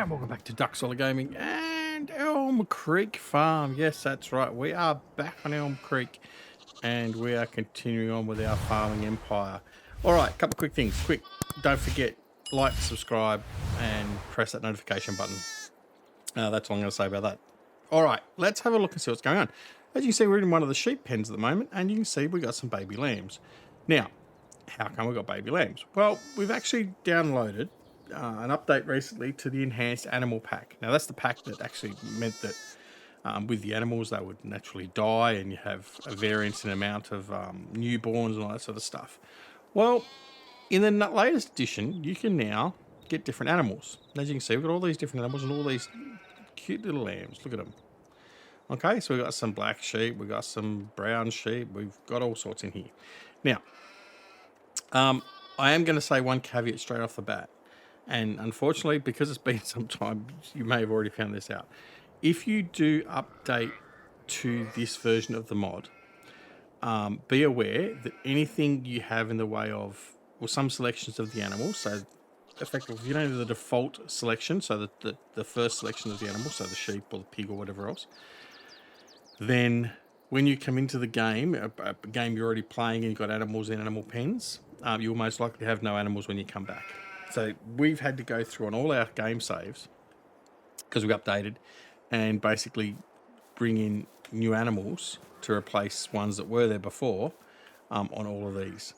And welcome back to Duck Solar Gaming and Elm Creek Farm. Yes, that's right. We are back on Elm Creek and we are continuing on with our farming empire. All right, a couple quick things. Quick, don't forget, like, subscribe, and press that notification button. That's all I'm going to say about that. All right, let's have a look and see what's going on. As you can see, we're in one of the sheep pens at the moment, and you can see we got some baby lambs. Now, how come we got baby lambs? Well, we've actually downloaded an update recently to the enhanced animal pack. Now that's the pack that actually meant that with the animals they would naturally die, and you have a variance in amount of newborns and all that sort of stuff. Well, in the latest edition, you can now get different animals. As you can see, we've got all these different animals and all these cute little lambs. Look at them. Okay, so we've got some black sheep, we've got some brown sheep, we've got all sorts in here. Now, I am going to say one caveat straight off the bat. And unfortunately, because it's been some time, you may have already found this out. If you do update to this version of the mod, be aware that anything you have in the way of, well, some selections of the animals, so effectively, if you don't have the default selection, so the first selection of the animal, so the sheep or the pig or whatever else, then when you come into the game, a game you're already playing and you've got animals in animal pens, you'll most likely have no animals when you come back. So we've had to go through on all our game saves because we've updated and basically bring in new animals to replace ones that were there before on all of these.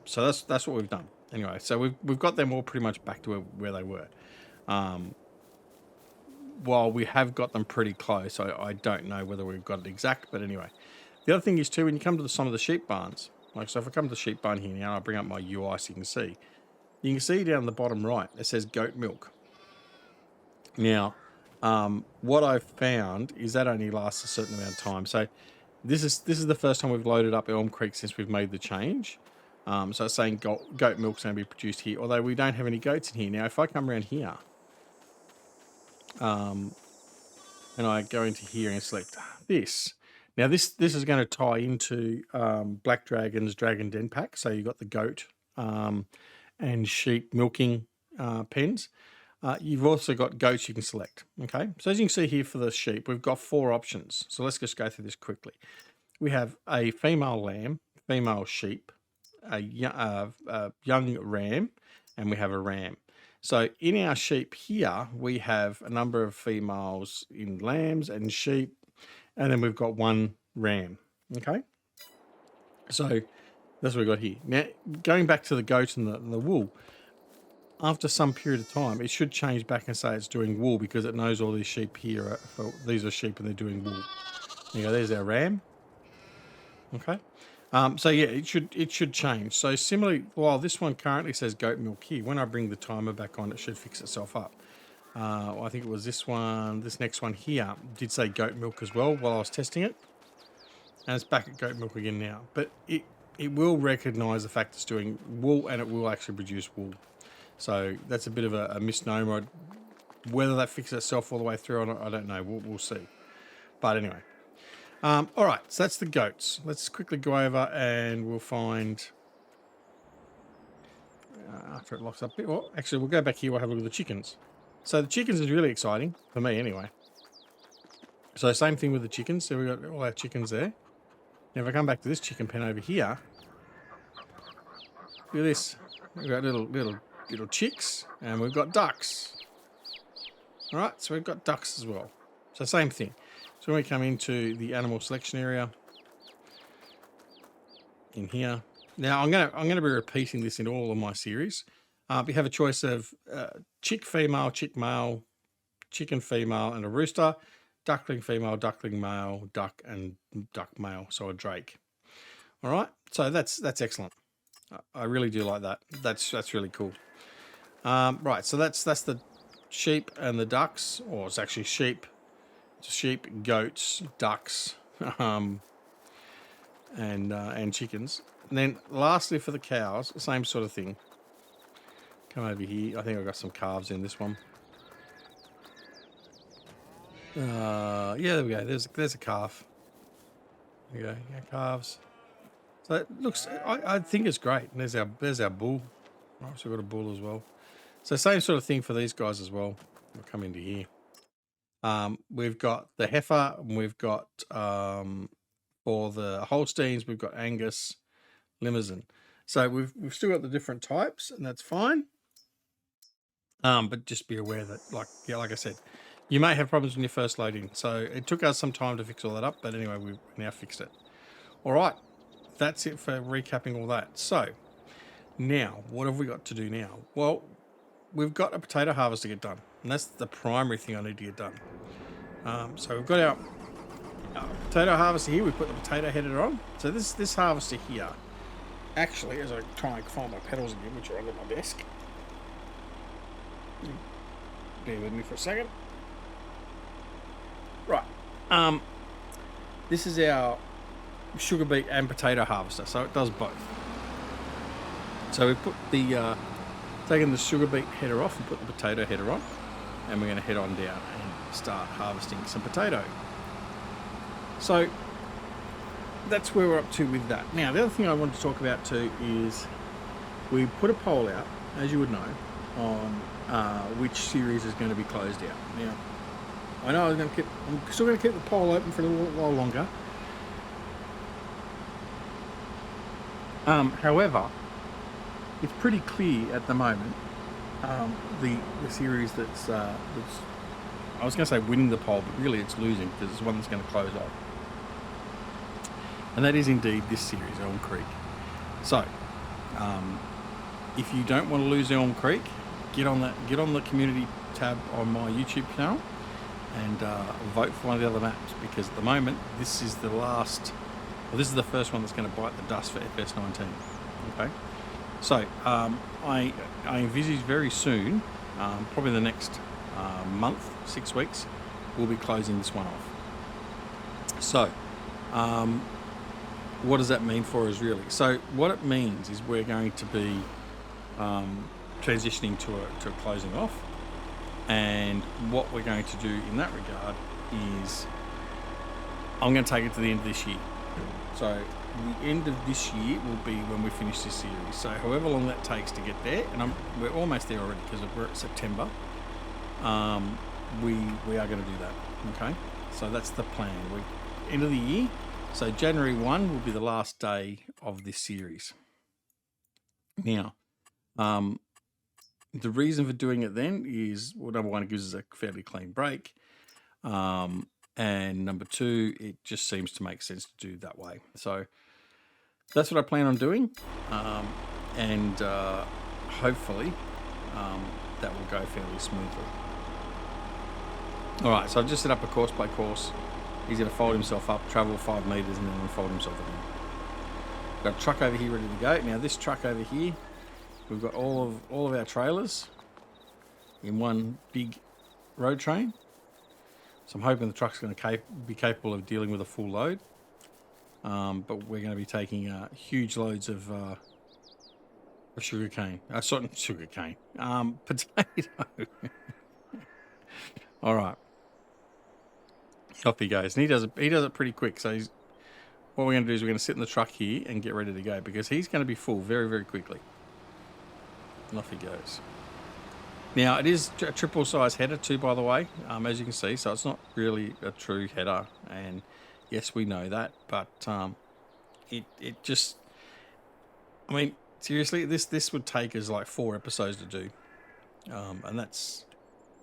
So that's what we've done. Anyway, so we've got them all pretty much back to where they were. While we have got them pretty close, I don't know whether we've got it exact, but anyway. The other thing is too, when you come to some of the sheep barns, like so if I come to the sheep barn here now, I'll bring up my UI so you can see down the bottom right, it says goat milk. Now, what I've found is that only lasts a certain amount of time. So this is the first time we've loaded up Elm Creek since we've made the change. So it's saying goat milk's going to be produced here, although we don't have any goats in here. Now, if I come around here, and I go into here and select this. Now, this is going to tie into Black Dragon's Dragon Den pack. So you've got the goat and sheep milking pens. You've also got goats you can select. Okay, so as you can see here for the sheep, we've got 4 options. So let's just go through this quickly. We have a female lamb, female sheep, a young ram, and we have a ram. So in our sheep here, we have a number of females in lambs and sheep, and then we've got 1 ram. Okay, so that's what we've got here. Now, going back to the goat and the wool, after some period of time, it should change back and say it's doing wool because it knows all these sheep here these are sheep and they're doing wool. There you go, there's our ram. Okay. So yeah, it should change. So similarly, while this one currently says goat milk here, when I bring the timer back on, it should fix itself up. I think it was this next one here did say goat milk as well while I was testing it. And it's back at goat milk again now. But it will recognize the fact it's doing wool and it will actually produce wool. So that's a bit of a misnomer. Whether that fixes itself all the way through or not, I don't know. We'll see. But anyway. All right, so that's the goats. Let's quickly go over and we'll find... after it locks up... Well, actually, we'll go back here. We'll have a look at the chickens. So the chickens is really exciting, for me anyway. So same thing with the chickens. So we've got all our chickens there. Now if I come back to this chicken pen over here, look at this. We've got little chicks, and we've got ducks. All right, so we've got ducks as well. So same thing. So when we come into the animal selection area in here, now I'm gonna be repeating this in all of my series. We have a choice of chick female, chick male, chicken female, and a rooster. Duckling female, duckling male, duck and duck male, so a drake. All right, so that's excellent. I really do like that. That's really cool. Right, so that's the sheep and the ducks, or it's actually sheep, goats, ducks, and chickens. And then lastly for the cows, same sort of thing. Come over here. I think I've got some calves in this one. Yeah, there we go. There's a calf. There you go. Yeah, calves. So it looks, I think it's great. And there's our bull. Right, so we've got a bull as well. So same sort of thing for these guys as well. We'll come into here. We've got the heifer, and we've got for the Holsteins, we've got Angus, Limousin. So we've still got the different types, and that's fine. But just be aware that, like I said, you may have problems when you first load in. So it took us some time to fix all that up, but anyway, we've now fixed it. All right, that's it for recapping all that. So now, what have we got to do now? Well, we've got a potato harvest to get done, and that's the primary thing I need to get done. So we've got our potato harvester here. We put the potato header on. So this harvester here, actually, as I try and find my pedals again, which are under my desk. Bear with me for a second. Right. This is our sugar beet and potato harvester, so it does both. So we put the taken the sugar beet header off and put the potato header on, and we're going to head on down and start harvesting some potato. So that's where we're up to with that. Now, the other thing I wanted to talk about too is we put a poll out, as you would know, on which series is going to be closed out. Now, I know I'm still going to keep the poll open for a little while longer. However, it's pretty clear at the moment the series that's I was going to say winning the poll, but really it's losing because it's one that's going to close off. And that is indeed this series, Elm Creek. So, if you don't want to lose Elm Creek, get on the community tab on my YouTube channel and vote for one of the other maps, because at the moment this is the first one that's going to bite the dust for FS19. Okay, so I envisage very soon, probably the next month, 6 weeks, we'll be closing this one off. So what does that mean for us really? So what it means is we're going to be transitioning to a closing off, and what we're going to do in that regard is I'm going to take it to the end of this year. So the end of this year will be when we finish this series. So however long that takes to get there, and we're almost there already because we're at September, we are going to do that. Okay, so that's the plan. End of the year. So January 1 will be the last day of this series. Now, the reason for doing it then is, well, number one, it gives us a fairly clean break. And number two, it just seems to make sense to do that way. So that's what I plan on doing. And hopefully that will go fairly smoothly. All right, so I've just set up a course by course. He's going to fold himself up, travel 5 meters, and then unfold himself again. Got a truck over here ready to go. Now this truck over here, we've got all of our trailers in one big road train. So I'm hoping the truck's going to be capable of dealing with a full load. But we're going to be taking huge loads of sugar cane. Sorry, sugar cane. Potato. All right. Off he goes, and he does it pretty quick. So what we're going to do is we're going to sit in the truck here and get ready to go, because he's going to be full very, very quickly. And off he goes. Now it is a triple size header too, by the way, as you can see. So it's not really a true header, and yes, we know that, but it just, I mean, seriously, this would take us like 4 episodes to do, and that's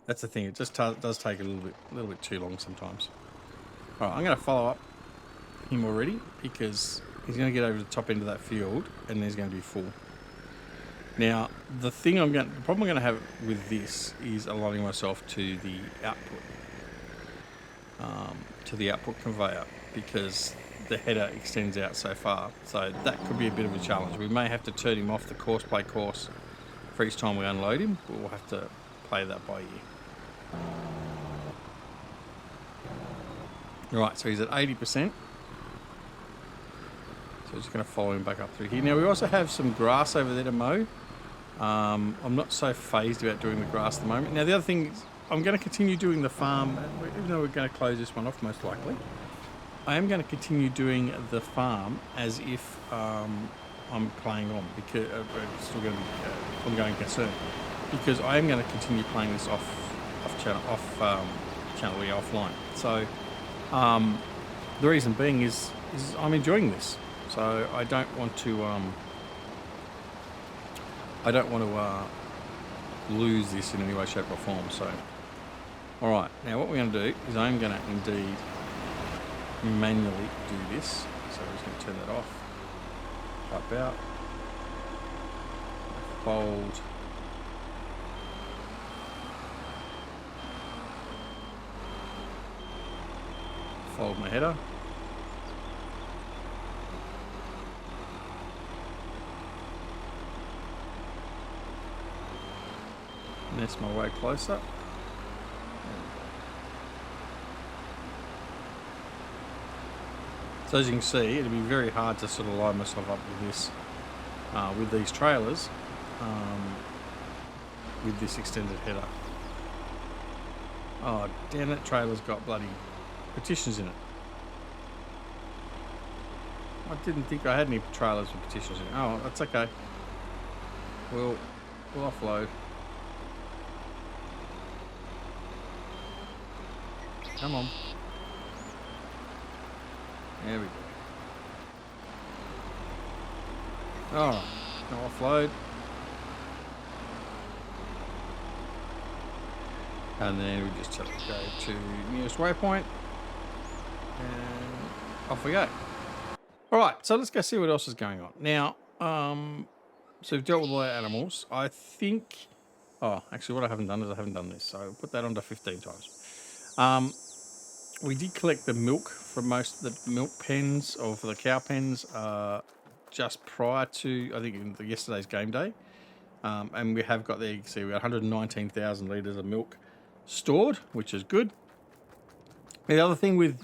the thing. It just does take a little bit too long sometimes. All right, I'm going to follow up him already, because he's going to get over the top end of that field, and he's going to be full. Now, the problem I'm going to have with this is aligning myself to the output conveyor, because the header extends out so far. So that could be a bit of a challenge. We may have to turn him off the course by course for each time we unload him, but we'll have to play that by ear. Right, so he's at 80%. So we're just going to follow him back up through here. Now we also have some grass over there to mow. I'm not so phased about doing the grass at the moment. Now the other thing is, I'm going to continue doing the farm, even though we're going to close this one off most likely. I am going to continue doing the farm as if I'm playing on, because it's still going to be ongoing concern, because I am going to continue playing this off channel E offline. So the reason being is I'm enjoying this. So I don't want to lose this in any way, shape or form. So all right, now what we're going to do is I'm going to indeed manually do this. So we're just going to turn that off, wipe out, fold, fold my header, nest my way closer. So as you can see, it'd be very hard to sort of line myself up with this, with these trailers, with this extended header. Oh damn it! Trailer's got bloody petitions in it. I didn't think I had any trailers with petitions in it. Oh, that's okay. We'll offload. Come on. There we go. Alright, now offload. And then we just tell it to go to nearest waypoint. And off we go. Alright, so let's go see what else is going on. Now, so we've dealt with all our animals. I think... Oh, actually what I haven't done is I haven't done this. So I'll put that onto 15 times. We did collect the milk from most of the milk pens, or for the cow pens, just prior to, I think, yesterday's game day. And we have got there, you can see, we got 119,000 litres of milk stored, which is good. The other thing with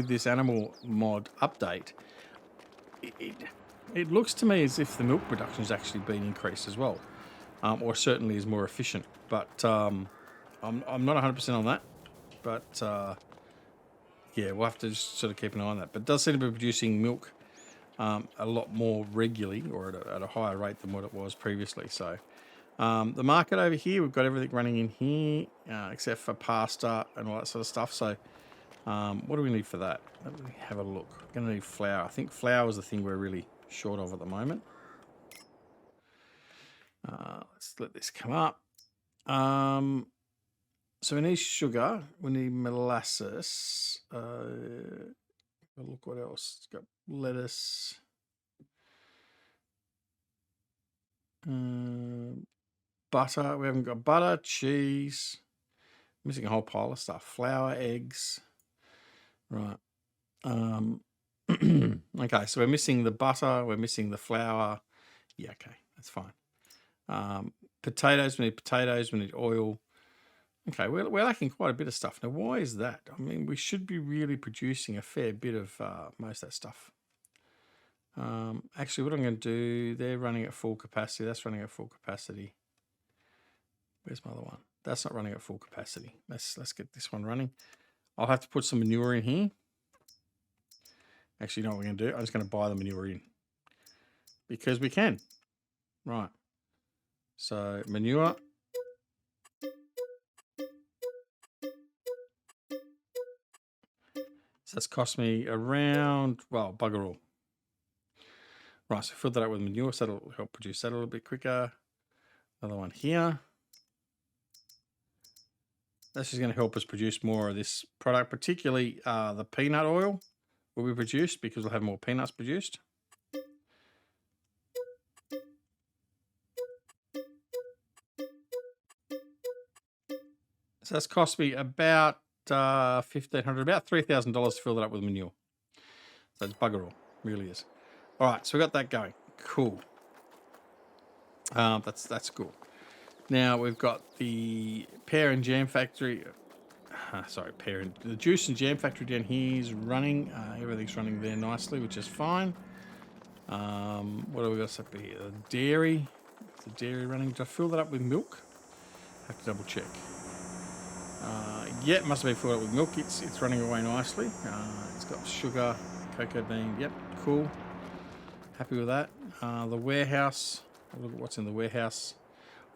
this animal mod update, it looks to me as if the milk production has actually been increased as well, or certainly is more efficient. But I'm not 100% on that. But yeah, we'll have to just sort of keep an eye on that. But it does seem to be producing milk a lot more regularly, or at a higher rate than what it was previously. So the market over here, we've got everything running in here, except for pasta and all that sort of stuff. So what do we need for that? Let me have a look. We're going to need flour. I think flour is the thing we're really short of at the moment. Let's let this come up. So we need sugar, we need molasses, look what else, it's got lettuce, butter, we haven't got butter, cheese, missing a whole pile of stuff, flour, eggs, right. Okay, so we're missing the butter, we're missing the flour, yeah, okay, that's fine. Potatoes, we need oil. Okay, we're lacking quite a bit of stuff. Now, why is that? I mean, we should be really producing a fair bit of most of that stuff. Actually, what I'm going to do, they're running at full capacity. That's running at full capacity. Where's my other one? That's not running at full capacity. Let's get this one running. I'll have to put some manure in here. Actually, you know what we're going to do? I'm just going to buy the manure in. Because we can. Right. So, manure. So that's cost me around, well, bugger all. Right, so fill that up with manure, so that'll help produce that a little bit quicker. Another one here. This is going to help us produce more of this product, particularly the peanut oil will be produced because we'll have more peanuts produced. So that's cost me about $1,500, about $3,000 to fill that up with manure. So it's bugger all, really is. All right, so we got that going. Cool. That's cool. Now we've got the pear and jam factory. The juice and jam factory down here is running. Everything's running there nicely, which is fine. What do we got up here? Dairy. Is the dairy running? Do I fill that up with milk? Have to double check. Yeah, it must have been filled up with milk. It's running away nicely. It's got sugar, cocoa bean. Yep, cool. Happy with that. The warehouse. Look at what's in the warehouse.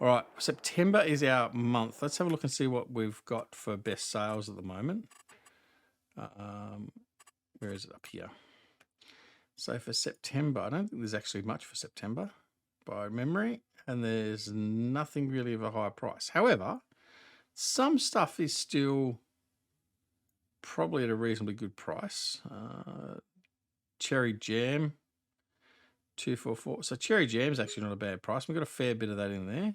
All right, September is our month. Let's have a look and see what we've got for best sales at the moment. Where is it? Up here. So for September, I don't think there's actually much for September by memory, and there's nothing really of a high price. However, some stuff is still probably at a reasonably good price. Cherry jam, 244. So cherry jam is actually not a bad price. We've got a fair bit of that in there.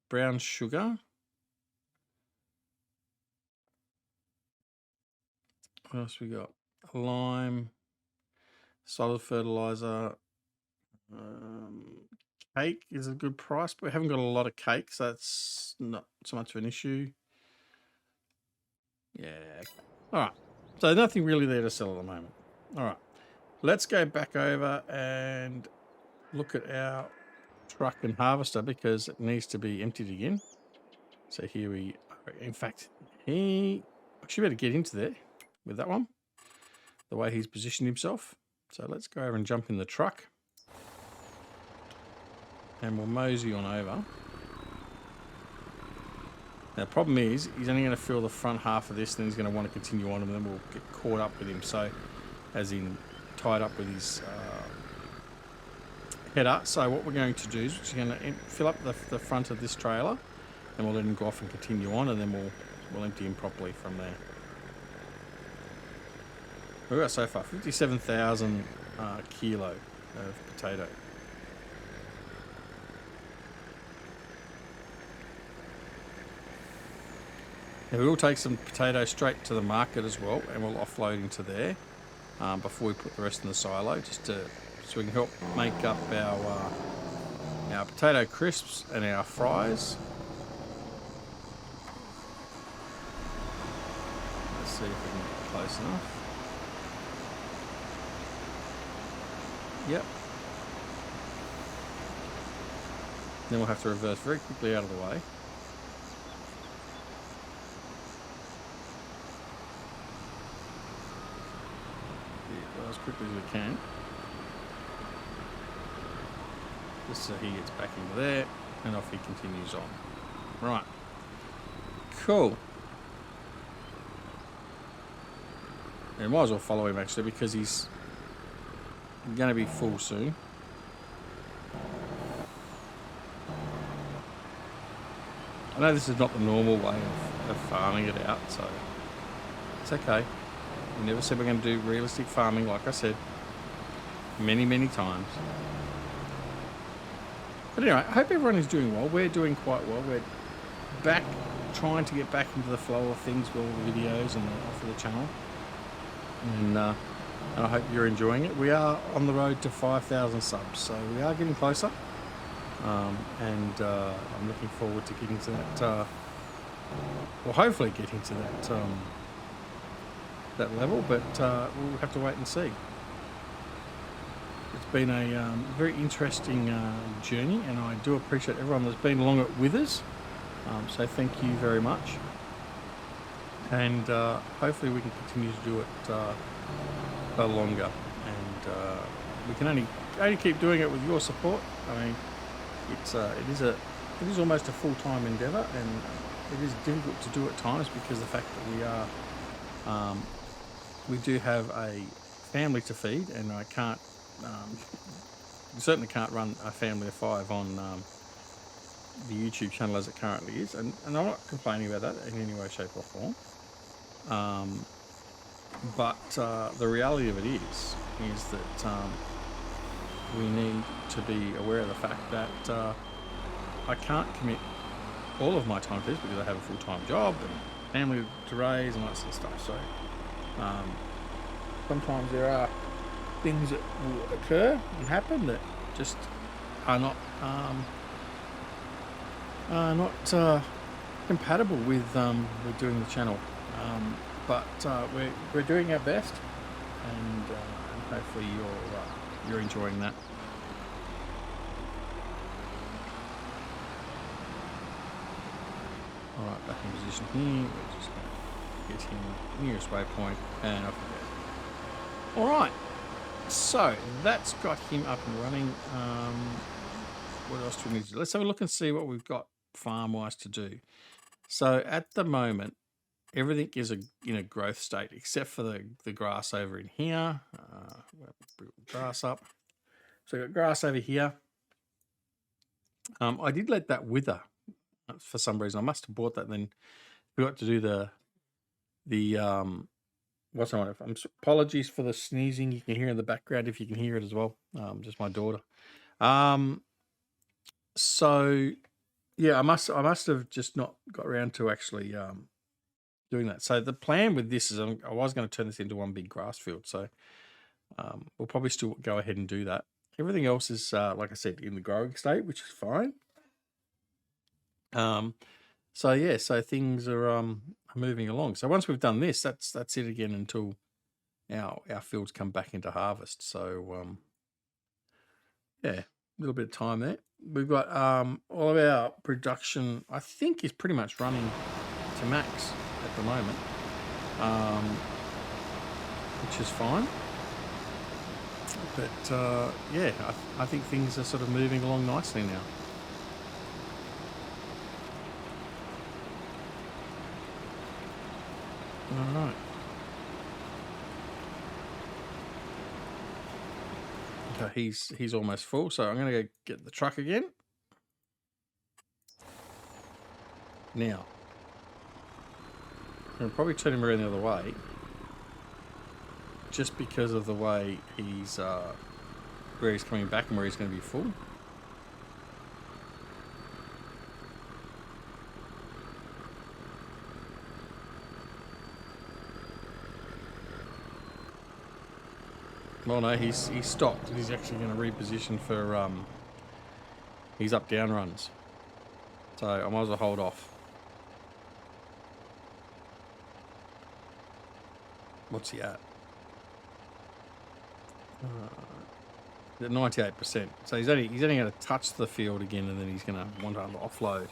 Brown sugar. What else we got? Lime, solid fertilizer. Cake is a good price, but we haven't got a lot of cake, so that's not so much of an issue. Yeah. All right. So nothing really there to sell at the moment. All right. Let's go back over and look at our truck and harvester because it needs to be emptied again. So here we are. In fact, he actually better get into there with that one, the way he's positioned himself. So let's go over and jump in the truck and we'll mosey on over. Now, the problem is he's only going to fill the front half of this, then he's going to want to continue on, and then we'll get caught up with him. So, as in tied up with his header. So what we're going to do is we're going to fill up the front of this trailer, and we'll let him go off and continue on, and then we'll empty him properly from there. We've got so far 57,000 kilo of potato. Now we will take some potatoes straight to the market as well, and we'll offload into there before we put the rest in the silo, just so we can help make up our potato crisps and our fries. Let's see if we can get close enough. Yep. Then we'll have to reverse very quickly out of the way. As quickly as we can, just so he gets back into there and off he continues on. Right, cool. And might as well follow him actually because he's going to be full soon. I know this is not the normal way of farming it out, so it's okay. We never said we're going to do realistic farming, like I said many, many times. But anyway, I hope everyone is doing well. We're doing quite well. We're back, trying to get back into the flow of things with all the videos and for the channel. And I hope you're enjoying it. We are on the road to 5,000 subs, so we are getting closer. I'm looking forward to getting to that, well, hopefully getting to that level, but we'll have to wait and see. It's been a very interesting journey, and I do appreciate everyone that's been along it with us. So thank you very much, and hopefully we can continue to do it longer, and we can only keep doing it with your support. I mean, it is almost a full-time endeavour, and it is difficult to do at times because the fact that we do have a family to feed, and I can't, certainly can't run a family of 5 on the YouTube channel as it currently is, and I'm not complaining about that in any way, shape or form. But the reality of it is that we need to be aware of the fact that I can't commit all of my time to this because I have a full-time job and family to raise and all that sort of stuff. So sometimes there are things that will occur and happen that just are not compatible with doing the channel. But we're doing our best, and hopefully you're enjoying that. All right, back in position here. We're just going to get him nearest waypoint and off we go. All right, so that's got him up and running. what else do we need to do? Let's have a look and see what we've got farm-wise to do. So at the moment, everything is in a growth state, except for the grass over in here. Grass up. So I've got grass over here. I did let that wither for some reason. I must have bought that, then forgot to do the what's on it? Apologies for the sneezing you can hear in the background, if you can hear it as well. Just my daughter. So yeah, I must have just not got around to actually doing that. So the plan with this is I was going to turn this into one big grass field. So we'll probably still go ahead and do that. Everything else is like I said, in the growing state, which is fine. So yeah, so things are moving along. So once we've done this, that's it again until our fields come back into harvest. So yeah, a little bit of time there. We've got all of our production, I think, is pretty much running to max at the moment, which is fine. But yeah, I think things are sort of moving along nicely now. All right. Okay, he's almost full, so I'm going to go get the truck again. Now, I'm going to probably turn him around the other way, just because of the way he's where he's coming back and where he's going to be full. Well, no, he's stopped. He's actually going to reposition for his up-down runs. So I might as well hold off. What's he at? At 98%. So he's only going to touch the field again, and then he's going to want to offload.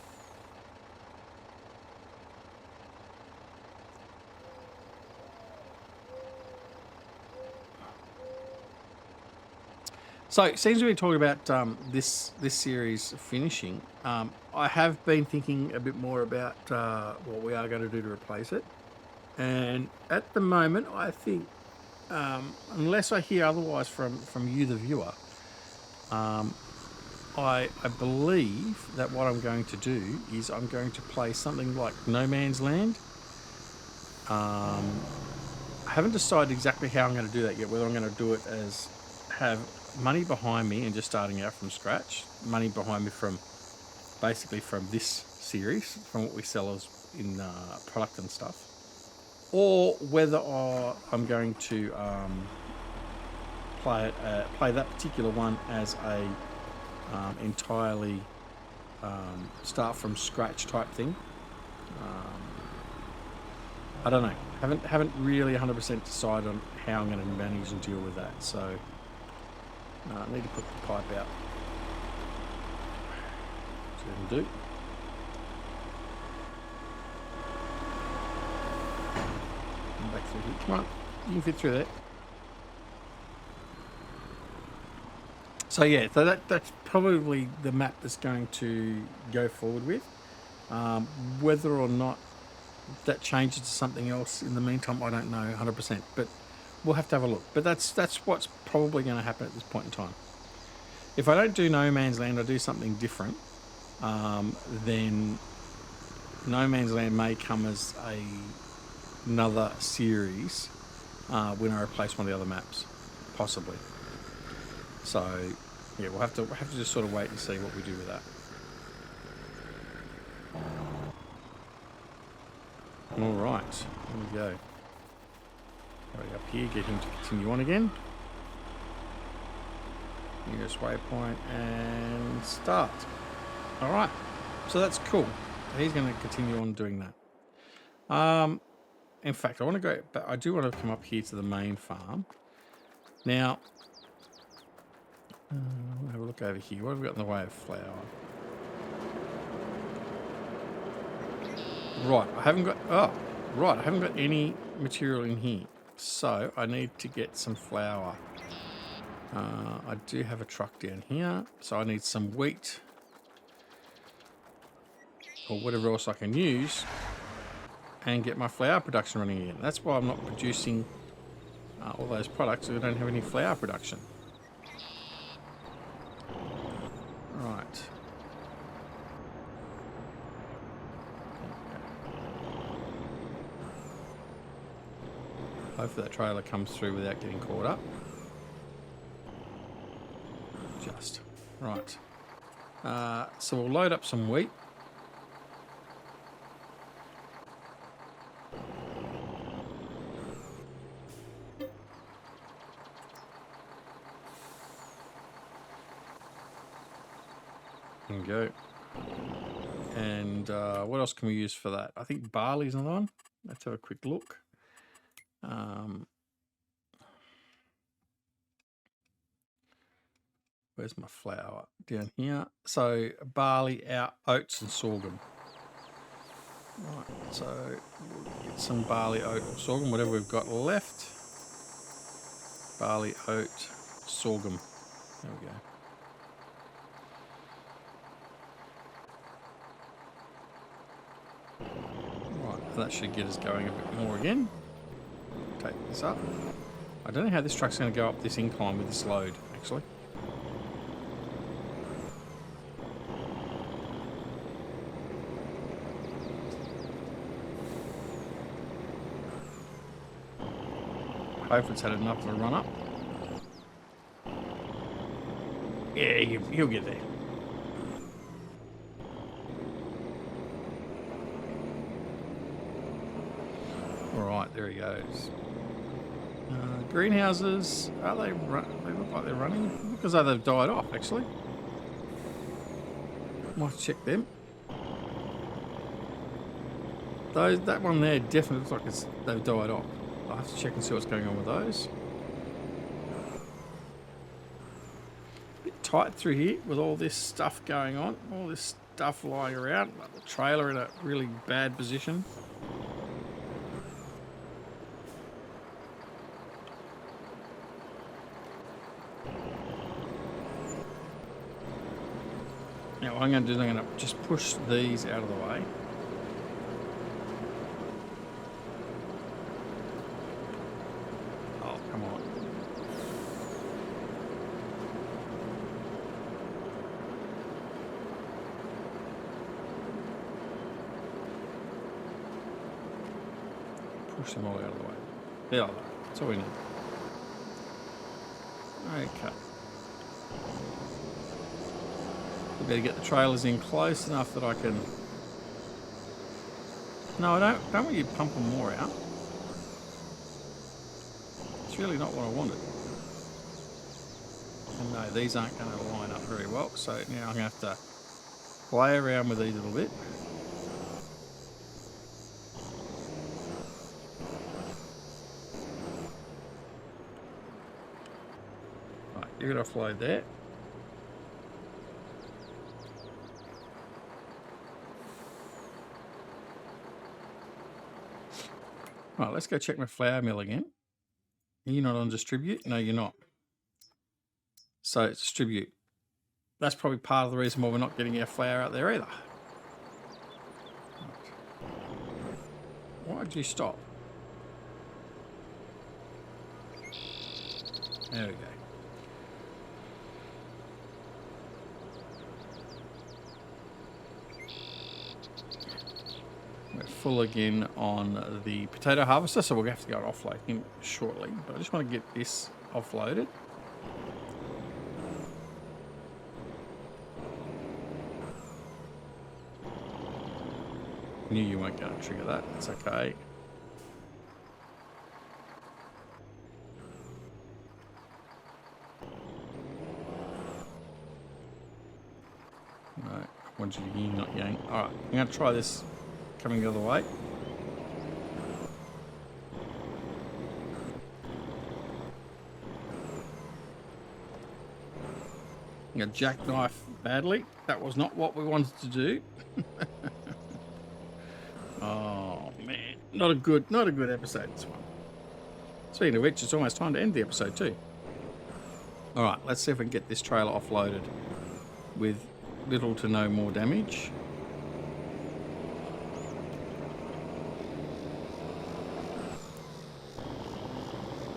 So it seems we've been talking about this series finishing. I have been thinking a bit more about what we are going to do to replace it. And at the moment, I think, unless I hear otherwise from you, the viewer, I believe that what I'm going to do is I'm going to play something like No Man's Land. I haven't decided exactly how I'm going to do that yet, whether I'm going to do it as have money behind me and just starting out from scratch, money behind me from basically from this series, from what we sell as in product and stuff, or whether I'm going to play that particular one as a entirely start from scratch type thing. I don't know. Haven't really 100% decided on how I'm going to manage and deal with that. So I need to put the pipe out. So we can do. Come back through here. Come on, you can fit through that. So yeah, so that's probably the map that's going to go forward with. Whether or not that changes to something else in the meantime, I don't know 100%, but we'll have to have a look. But that's what's probably going to happen at this point in time. If I don't do No Man's Land, I do something different, then No Man's Land may come as another series when I replace one of the other maps, possibly. So yeah, we'll have to just sort of wait and see what we do with that. All right, here we go. Hurry up here, get him to continue on again. Nearest waypoint and start. All right, so that's cool. He's going to continue on doing that. In fact, I want to go, but I do want to come up here to the main farm. Now, we'll have a look over here. What have we got in the way of flour? Right, I haven't got any material in here. So I need to get some flour. I do have a truck down here, so I need some wheat or whatever else I can use and get my flour production running again. That's why I'm not producing all those products, so we don't have any flour production. Right. Hopefully that trailer comes through without getting caught up. Just. Right. So we'll load up some wheat. There we go. And what else can we use for that? I think barley's another one. Let's have a quick look. Where's my flour? Down here. So barley, oats and sorghum. Right, so we'll get some barley, oat or sorghum, whatever we've got left. Barley, oat, sorghum. There we go. Right, that should get us going a bit more again. Take this up. I don't know how this truck's going to go up this incline with this load, actually. Hopefully it's had enough of a run up. Yeah, he'll get there. Alright, there he goes. Greenhouses, are they look like they're running? Because they've died off, actually. Might check them. That one there definitely looks like they've died off. I'll have to check and see what's going on with those. A bit tight through here with all this stuff going on, all this stuff lying around. Like the trailer in a really bad position. Now what I'm going to do is I'm going to just push these out of the way. Push them all out of the way. There they are. That's all we need. Okay. We better get the trailers in close enough that I can... No, I don't want you pumping more out. It's really not what I wanted. And no, these aren't going to line up very well, so now I'm going to have to play around with these a little bit. You're going to offload that. Right, let's go check my flour mill again. You're not on distribute? No, you're not. So it's distribute. That's probably part of the reason why we're not getting our flour out there either. Why did you stop? There we go. We're full again on the potato harvester, so we'll have to go offload him shortly. But I just want to get this offloaded. Knew you weren't going to trigger that. It's okay. No, I want you to yin, not yang. All right, I'm going to try this coming the other way. I'm going to jackknife badly. That was not what we wanted to do. Oh man, not a good episode this one. Speaking of which, it's almost time to end the episode too. All right, let's see if we can get this trailer offloaded with little to no more damage.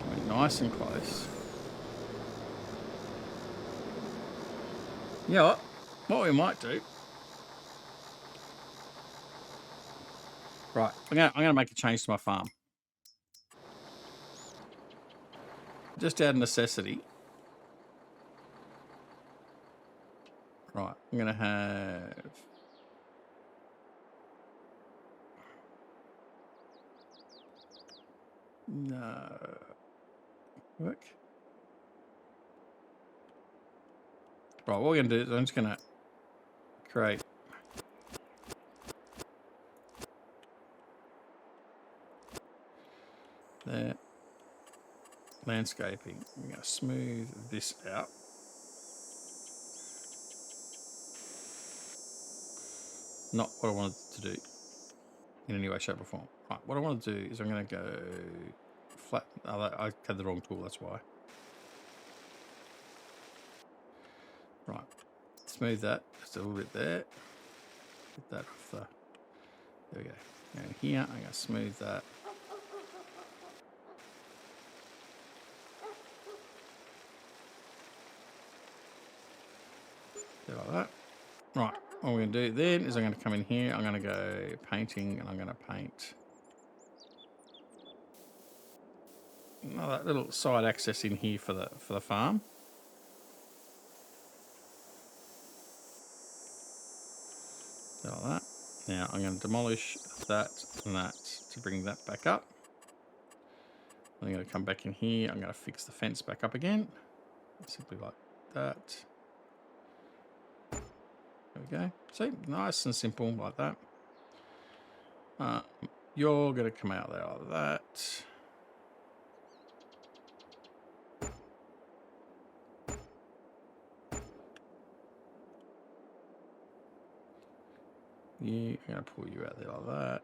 We're nice and close. You know what we might do? Right, I'm gonna make a change to my farm. Just out of necessity. Right, I'm gonna have... No. Work. Right, what we're gonna do is I'm just gonna create there. Landscaping. I'm gonna smooth this out. Not what I wanted to do in any way, shape, or form. Right, what I want to do is I'm going to go flat. Oh, I had the wrong tool, that's why. Right, smooth that just a little bit there. Get that off the. There we go. And here, I'm going to smooth that. There like that. Right. What we're going to do then is I'm going to come in here, I'm going to go painting, and I'm going to paint another little side access in here for the farm. Like that. Now I'm going to demolish that and that to bring that back up. I'm going to come back in here, I'm going to fix the fence back up again. Simply like that. There we go. See, nice and simple like that. You're going to come out there like that. I'm going to pull you out there like that.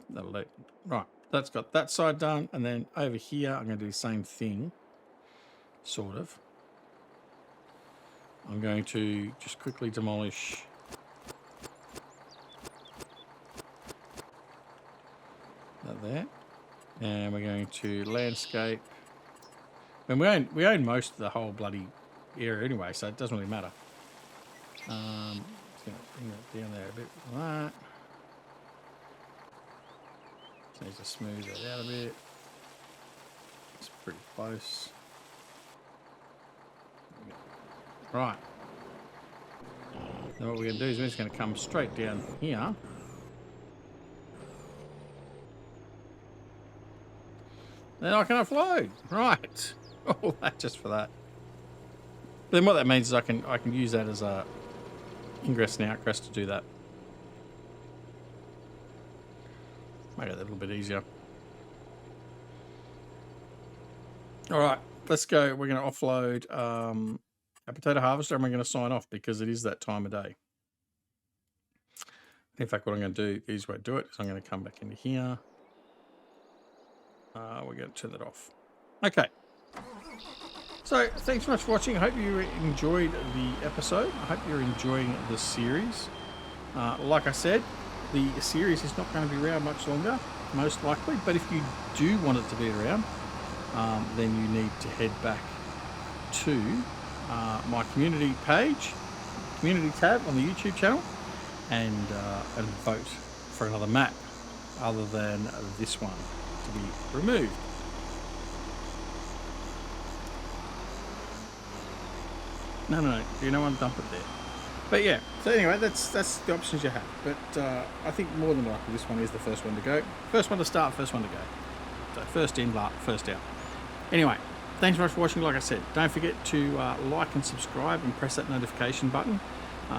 That'll do. Right, that's got that side done, and then over here I'm going to do the same thing, sort of. I'm going to just quickly demolish that there, and we're going to landscape. And we own most of the whole bloody area anyway, so it doesn't really matter. Just going to bring that down there a bit like that. Needs to smooth that out a bit. It's pretty close. Right. Now what we're going to do is we're just going to come straight down here. Then I can offload. Right. All that just for that. Then what that means is I can use that as a ingress and outgress to do that. Make it a little bit easier. All right, let's go. We're going to offload a potato harvester, and we're going to sign off because it is that time of day. In fact, what I'm going to do, the easy way to do it is I'm going to come back into here. We're going to turn that off. Okay. So, thanks so much for watching. I hope you enjoyed the episode. I hope you're enjoying the series. Like I said, the series is not going to be around much longer, most likely. But if you do want it to be around, then you need to head back to my community page, community tab on the YouTube channel, and vote for another map other than this one to be removed. No, you know what, dump it there. But yeah, so anyway, that's the options you have. But I think more than likely this one is the first one to go. First one to start, first one to go. So first in, first out. Anyway, thanks very much for watching. Like I said, don't forget to like and subscribe and press that notification button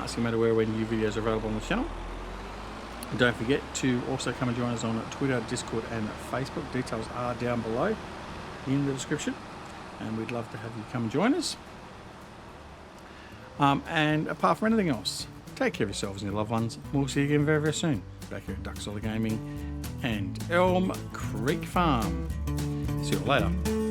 so you know where when new videos are available on the channel. And don't forget to also come and join us on Twitter, Discord and Facebook. Details are down below in the description. And we'd love to have you come and join us. And apart from anything else, Take care of yourselves and your loved ones. We'll see you again very, very soon. Back here at Duck Gaming and Elm Creek Farm. See you all later.